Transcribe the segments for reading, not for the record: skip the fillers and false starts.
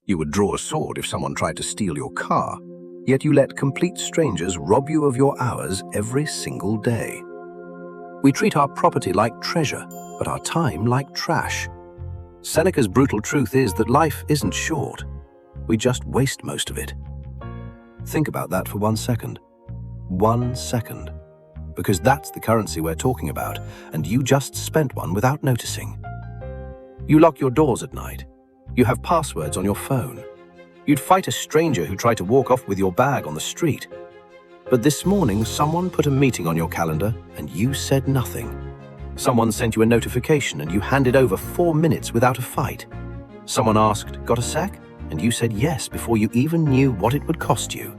You would draw a sword if someone tried to steal your car, yet you let complete strangers rob you of your hours every single day. We treat our property like treasure, but our time like trash. Seneca's brutal truth is that life isn't short. We just waste most of it. Think about that for 1 second. 1 second. Because that's the currency we're talking about, and you just spent one without noticing. You lock your doors at night. You have passwords on your phone. You'd fight a stranger who tried to walk off with your bag on the street. But this morning, someone put a meeting on your calendar, and you said nothing. Someone sent you a notification, and you handed over 4 minutes without a fight. Someone asked, "Got a sec?" And you said yes before you even knew what it would cost you.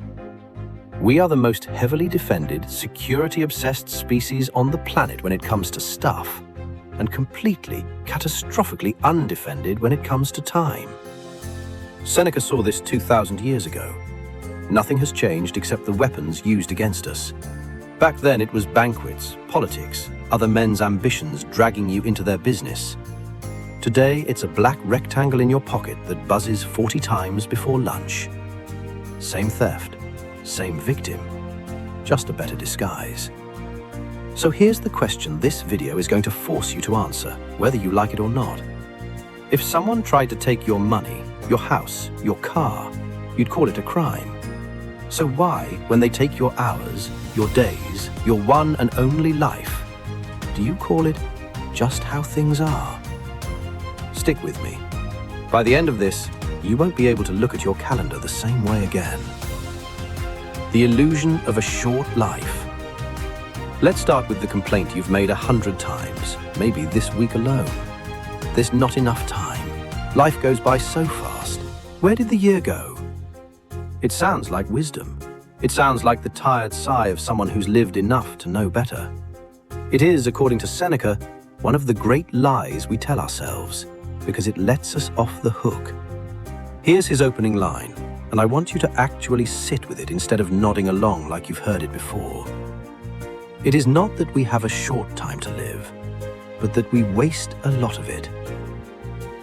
We are the most heavily defended, security-obsessed species on the planet when it comes to stuff, and completely, catastrophically undefended when it comes to time. Seneca saw this 2,000 years ago. Nothing has changed except the weapons used against us. Back then it was banquets, politics, other men's ambitions dragging you into their business. Today it's a black rectangle in your pocket that buzzes 40 times before lunch. Same theft, same victim, just a better disguise. So here's the question this video is going to force you to answer, whether you like it or not. If someone tried to take your money, your house, your car, you'd call it a crime. So why, when they take your hours, your days, your one and only life, do you call it just how things are? Stick with me. By the end of this, you won't be able to look at your calendar the same way again. The illusion of a short life. Let's start with the complaint you've made 100 times, maybe this week alone. There's not enough time. Life goes by so fast. Where did the year go? It sounds like wisdom. It sounds like the tired sigh of someone who's lived enough to know better. It is, according to Seneca, one of the great lies we tell ourselves, because it lets us off the hook. Here's his opening line, and I want you to actually sit with it instead of nodding along like you've heard it before. It is not that we have a short time to live, but that we waste a lot of it.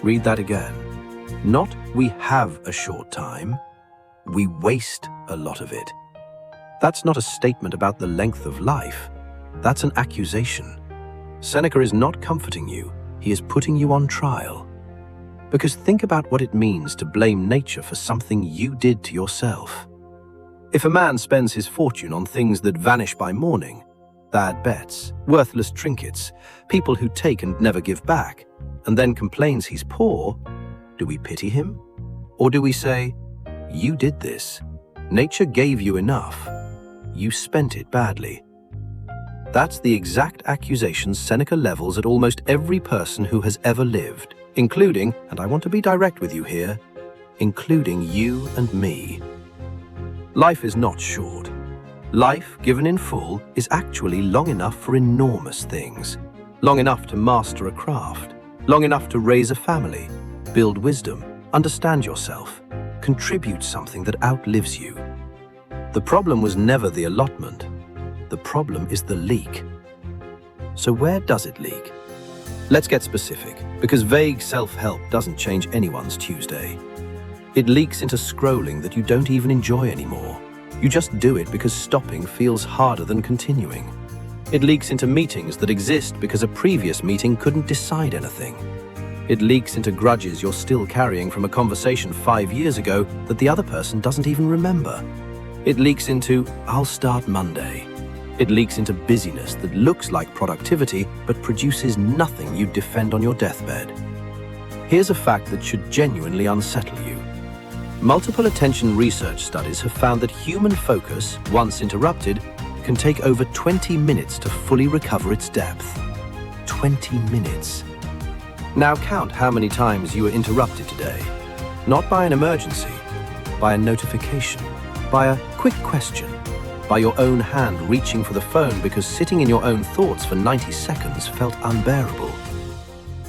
Read that again. Not we have a short time, we waste a lot of it. That's not a statement about the length of life. That's an accusation. Seneca is not comforting you, he is putting you on trial. Because think about what it means to blame nature for something you did to yourself. If a man spends his fortune on things that vanish by morning, bad bets, worthless trinkets, people who take and never give back, and then complains he's poor, do we pity him? Or do we say, you did this, nature gave you enough, you spent it badly? That's the exact accusation Seneca levels at almost every person who has ever lived, including, and I want to be direct with you here, including you and me. Life is not short. Life, given in full, is actually long enough for enormous things. Long enough to master a craft. Long enough to raise a family, build wisdom, understand yourself, contribute something that outlives you. The problem was never the allotment. The problem is the leak. So where does it leak? Let's get specific, because vague self-help doesn't change anyone's Tuesday. It leaks into scrolling that you don't even enjoy anymore. You just do it because stopping feels harder than continuing. It leaks into meetings that exist because a previous meeting couldn't decide anything. It leaks into grudges you're still carrying from a conversation 5 years ago that the other person doesn't even remember. It leaks into, I'll start Monday. It leaks into busyness that looks like productivity but produces nothing you'd defend on your deathbed. Here's a fact that should genuinely unsettle you. Multiple attention research studies have found that human focus, once interrupted, can take over 20 minutes to fully recover its depth. 20 minutes. Now count how many times you were interrupted today. Not by an emergency, by a notification, by a quick question, by your own hand reaching for the phone because sitting in your own thoughts for 90 seconds felt unbearable.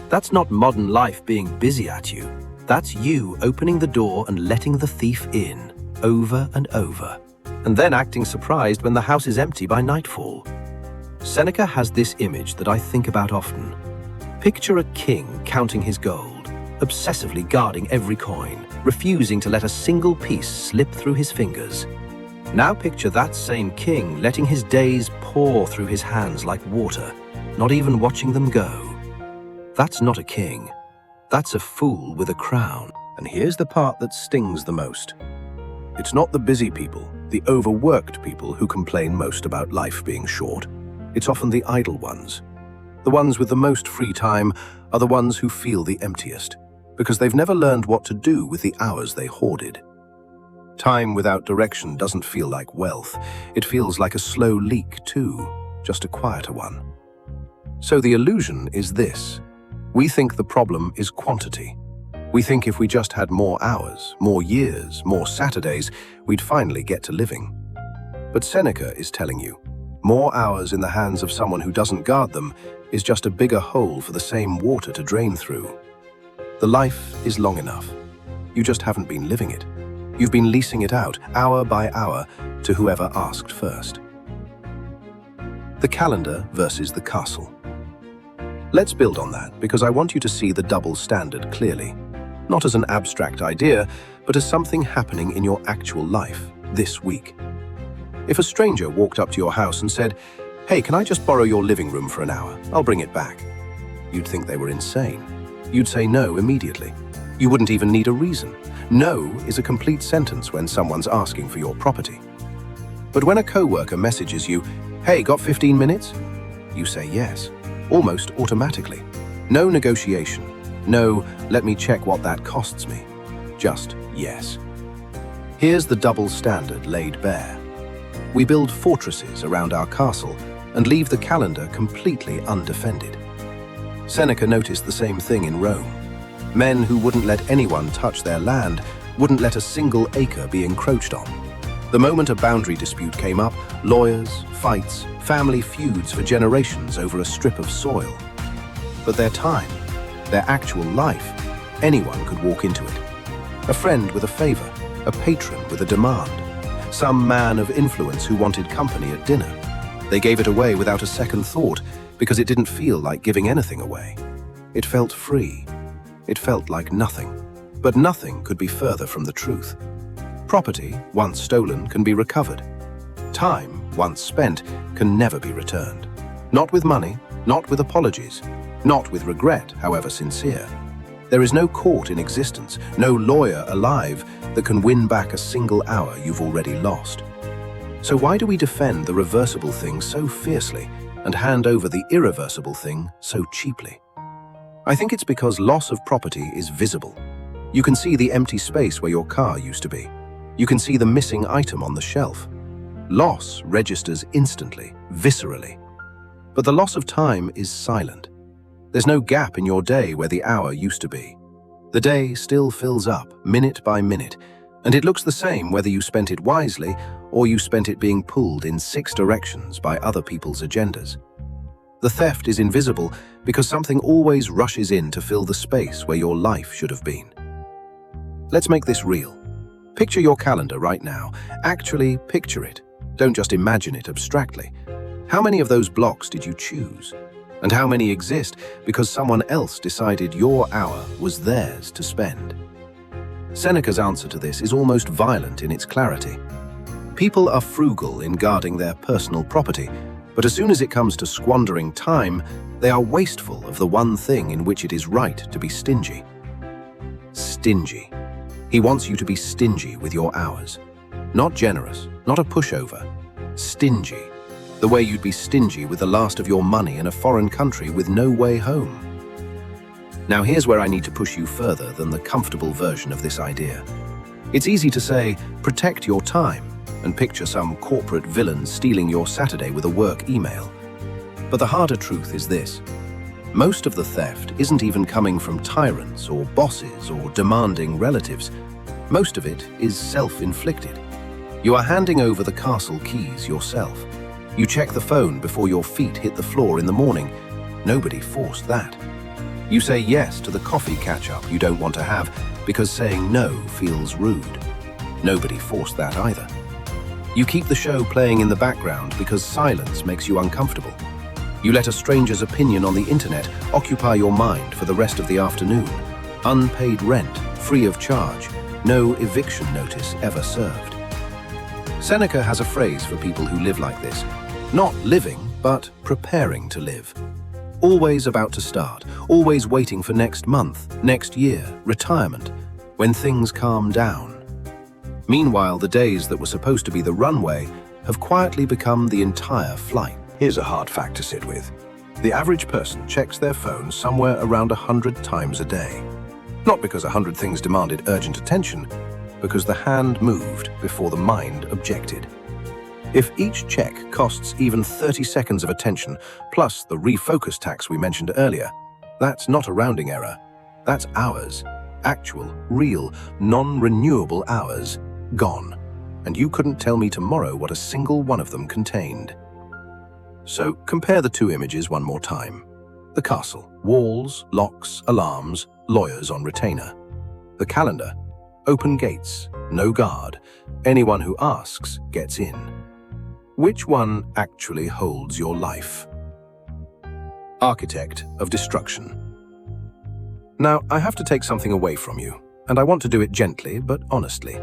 That's not modern life being busy at you. That's you opening the door and letting the thief in, over and over, and then acting surprised when the house is empty by nightfall. Seneca has this image that I think about often. Picture a king counting his gold. obsessively guarding every coin, refusing to let a single piece slip through his fingers. Now picture that same king letting his days pour through his hands like water, not even watching them go. That's not a king. That's a fool with a crown. And here's the part that stings the most. It's not the busy people, the overworked people who complain most about life being short. It's often the idle ones. The ones with the most free time are the ones who feel the emptiest, because they've never learned what to do with the hours they hoarded. Time without direction doesn't feel like wealth. It feels like a slow leak too, just a quieter one. So the illusion is this. We think the problem is quantity. We think if we just had more hours, more years, more Saturdays, we'd finally get to living. But Seneca is telling you, more hours in the hands of someone who doesn't guard them is just a bigger hole for the same water to drain through. The life is long enough. You just haven't been living it. You've been leasing it out, hour by hour, to whoever asked first. The calendar versus the castle. Let's build on that, because I want you to see the double standard clearly. Not as an abstract idea, but as something happening in your actual life, this week. If a stranger walked up to your house and said, "Hey, can I just borrow your living room for an hour? I'll bring it back." You'd think they were insane. You'd say no immediately. You wouldn't even need a reason. No is a complete sentence when someone's asking for your property. But when a coworker messages you, "Hey, got 15 minutes?" You say yes, almost automatically. No negotiation. No, let me check what that costs me. Just yes. Here's the double standard laid bare. We build fortresses around our castle and leave the calendar completely undefended. Seneca noticed the same thing in Rome. Men who wouldn't let anyone touch their land, wouldn't let a single acre be encroached on. The moment a boundary dispute came up, lawyers, fights, family feuds for generations over a strip of soil. But their time, their actual life, anyone could walk into it. A friend with a favor, a patron with a demand, some man of influence who wanted company at dinner. They gave it away without a second thought because it didn't feel like giving anything away. It felt free. It felt like nothing. But nothing could be further from the truth. Property, once stolen, can be recovered. Time, once spent, can never be returned. Not with money, not with apologies, not with regret, however sincere. There is no court in existence, no lawyer alive that can win back a single hour you've already lost. So why do we defend the reversible thing so fiercely and hand over the irreversible thing so cheaply? I think it's because loss of property is visible. You can see the empty space where your car used to be. You can see the missing item on the shelf. Loss registers instantly, viscerally. But the loss of time is silent. There's no gap in your day where the hour used to be. The day still fills up, minute by minute, and it looks the same whether you spent it wisely or you spent it being pulled in 6 directions by other people's agendas. The theft is invisible because something always rushes in to fill the space where your life should have been. Let's make this real. Picture your calendar right now. Actually, picture it. Don't just imagine it abstractly. How many of those blocks did you choose? And how many exist because someone else decided your hour was theirs to spend? Seneca's answer to this is almost violent in its clarity. People are frugal in guarding their personal property, but as soon as it comes to squandering time, they are wasteful of the one thing in which it is right to be stingy. Stingy. He wants you to be stingy with your hours. Not generous, not a pushover. Stingy. The way you'd be stingy with the last of your money in a foreign country with no way home. Now here's where I need to push you further than the comfortable version of this idea. It's easy to say, protect your time, and picture some corporate villain stealing your Saturday with a work email. But the harder truth is this. Most of the theft isn't even coming from tyrants or bosses or demanding relatives. Most of it is self-inflicted. You are handing over the castle keys yourself. You check the phone before your feet hit the floor in the morning. Nobody forced that. You say yes to the coffee catch-up you don't want to have because saying no feels rude. Nobody forced that either. You keep the show playing in the background because silence makes you uncomfortable. You let a stranger's opinion on the internet occupy your mind for the rest of the afternoon, Unpaid rent, free of charge, no eviction notice ever served. Seneca has a phrase for people who live like this. Not living, but preparing to live. Always about to start, always waiting for next month, next year, retirement, when things calm down. Meanwhile, the days that were supposed to be the runway have quietly become the entire flight. Here's a hard fact to sit with. The average person checks their phone somewhere around 100 times a day. Not because 100 things demanded urgent attention, because the hand moved before the mind objected. If each check costs even 30 seconds of attention, plus the refocus tax we mentioned earlier, that's not a rounding error. That's hours. Actual, real, non-renewable hours gone. And you couldn't tell me tomorrow what a single one of them contained. So compare the two images one more time. The castle, walls, locks, alarms, lawyers on retainer. The calendar, open gates, no guard. Anyone who asks gets in. Which one actually holds your life? Architect of destruction. Now, I have to take something away from you, and I want to do it gently but honestly.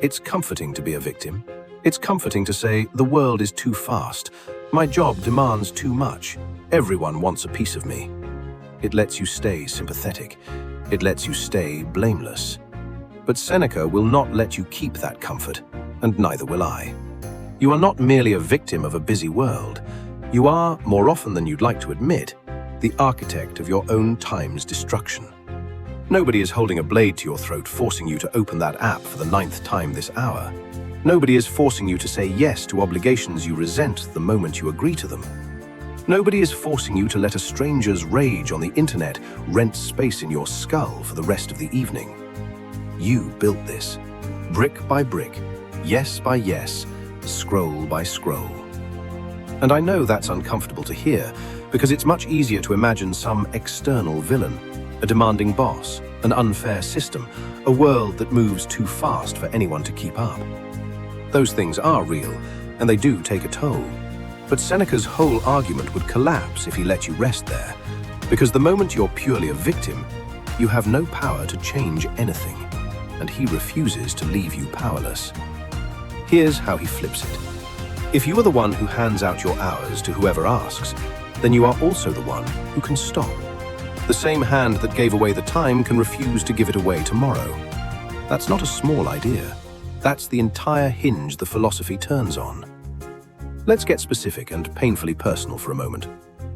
It's comforting to be a victim. It's comforting to say, the world is too fast. My job demands too much. Everyone wants a piece of me. It lets you stay sympathetic. It lets you stay blameless. But Seneca will not let you keep that comfort, and neither will I. You are not merely a victim of a busy world. You are, more often than you'd like to admit, the architect of your own time's destruction. Nobody is holding a blade to your throat, forcing you to open that app for the 9th time this hour. Nobody is forcing you to say yes to obligations you resent the moment you agree to them. Nobody is forcing you to let a stranger's rage on the internet rent space in your skull for the rest of the evening. You built this, brick by brick, yes by yes, scroll by scroll. And I know that's uncomfortable to hear, because it's much easier to imagine some external villain, a demanding boss, an unfair system, a world that moves too fast for anyone to keep up. Those things are real, and they do take a toll. But Seneca's whole argument would collapse if he let you rest there, because the moment you're purely a victim, you have no power to change anything, and he refuses to leave you powerless. Here's how he flips it. If you are the one who hands out your hours to whoever asks, then you are also the one who can stop. The same hand that gave away the time can refuse to give it away tomorrow. That's not a small idea. That's the entire hinge the philosophy turns on. Let's get specific and painfully personal for a moment.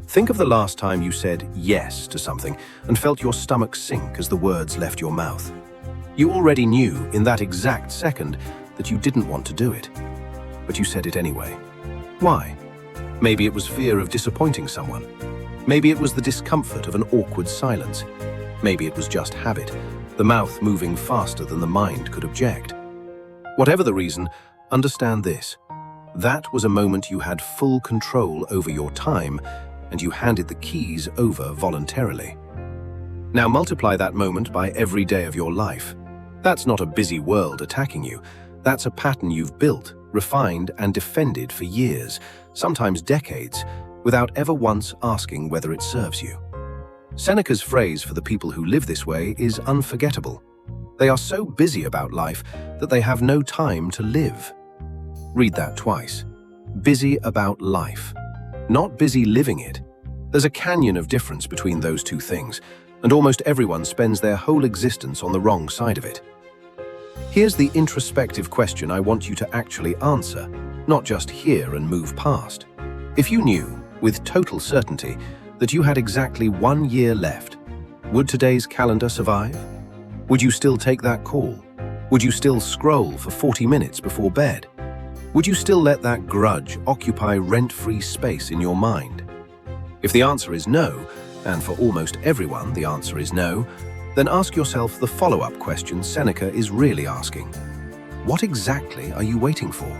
Think of the last time you said yes to something and felt your stomach sink as the words left your mouth. You already knew in that exact second that you didn't want to do it, but you said it anyway. Why? Maybe it was fear of disappointing someone. Maybe it was the discomfort of an awkward silence. Maybe it was just habit, the mouth moving faster than the mind could object. Whatever the reason, understand this. That was a moment you had full control over your time, and you handed the keys over voluntarily. Now multiply that moment by every day of your life. That's not a busy world attacking you. That's a pattern you've built, refined, and defended for years, sometimes decades, without ever once asking whether it serves you. Seneca's phrase for the people who live this way is unforgettable. They are so busy about life that they have no time to live. Read that twice. Busy about life, not busy living it. There's a canyon of difference between those two things, and almost everyone spends their whole existence on the wrong side of it. Here's the introspective question I want you to actually answer, not just hear and move past. If you knew, with total certainty, that you had exactly 1 year left, would today's calendar survive? Would you still take that call? Would you still scroll for 40 minutes before bed? Would you still let that grudge occupy rent-free space in your mind? If the answer is no, and for almost everyone the answer is no, then ask yourself the follow-up question Seneca is really asking. What exactly are you waiting for?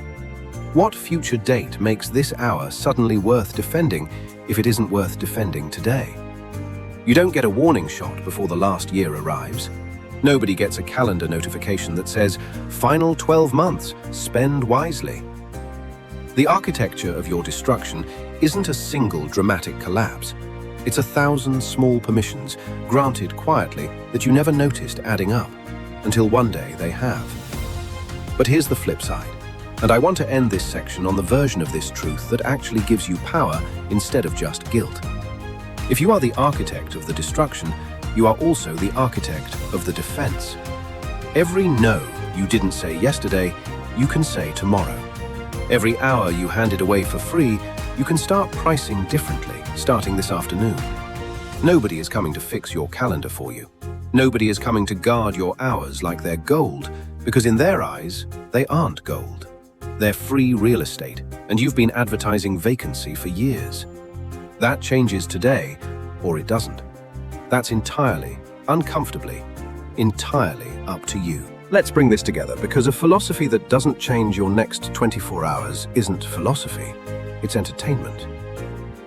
What future date makes this hour suddenly worth defending if it isn't worth defending today? You don't get a warning shot before the last year arrives. Nobody gets a calendar notification that says, "Final 12 months, spend wisely." The architecture of your destruction isn't a single dramatic collapse. It's 1,000 small permissions, granted quietly, that you never noticed adding up, until one day they have. But here's the flip side, and I want to end this section on the version of this truth that actually gives you power instead of just guilt. If you are the architect of the destruction, you are also the architect of the defense. Every no you didn't say yesterday, you can say tomorrow. Every hour you handed away for free, you can start pricing differently, starting this afternoon. Nobody is coming to fix your calendar for you. Nobody is coming to guard your hours like they're gold, because in their eyes, they aren't gold. They're free real estate, and you've been advertising vacancy for years. That changes today, or it doesn't. That's entirely, uncomfortably, entirely up to you. Let's bring this together, because a philosophy that doesn't change your next 24 hours isn't philosophy, it's entertainment.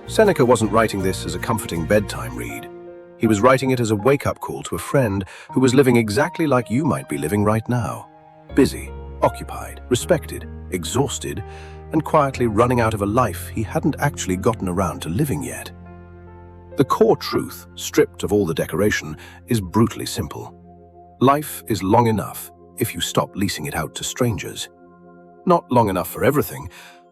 Seneca wasn't writing this as a comforting bedtime read. He was writing it as a wake-up call to a friend who was living exactly like you might be living right now. Busy, occupied, respected, exhausted, and quietly running out of a life he hadn't actually gotten around to living yet. The core truth, stripped of all the decoration, is brutally simple. Life is long enough if you stop leasing it out to strangers. Not long enough for everything,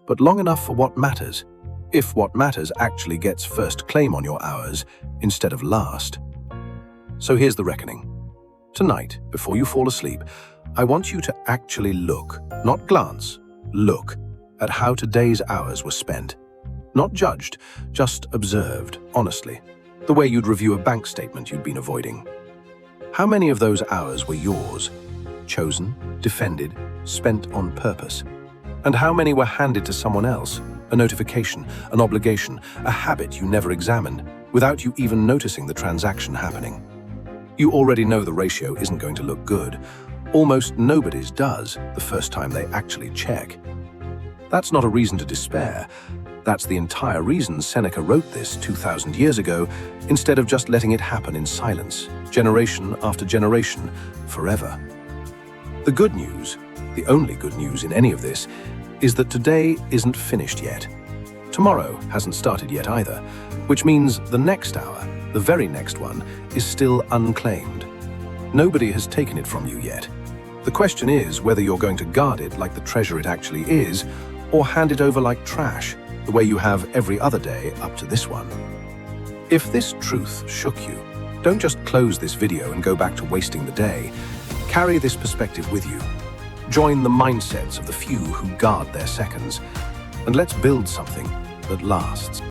but long enough for what matters, if what matters actually gets first claim on your hours instead of last. So here's the reckoning. Tonight, before you fall asleep, I want you to actually look, not glance, look at how today's hours were spent. Not judged, just observed, honestly, the way you'd review a bank statement you'd been avoiding. How many of those hours were yours, chosen, defended, spent on purpose? And how many were handed to someone else, a notification, an obligation, a habit you never examined, without you even noticing the transaction happening? You already know the ratio isn't going to look good. Almost nobody's does the first time they actually check. That's not a reason to despair. That's the entire reason Seneca wrote this 2,000 years ago, instead of just letting it happen in silence, generation after generation, forever. The good news, the only good news in any of this, is that today isn't finished yet. Tomorrow hasn't started yet either, which means the next hour, the very next one, is still unclaimed. Nobody has taken it from you yet. The question is whether you're going to guard it like the treasure it actually is, or hand it over like trash, the way you have every other day up to this one. If this truth shook you, don't just close this video and go back to wasting the day. Carry this perspective with you. Join the mindsets of the few who guard their seconds, and let's build something that lasts.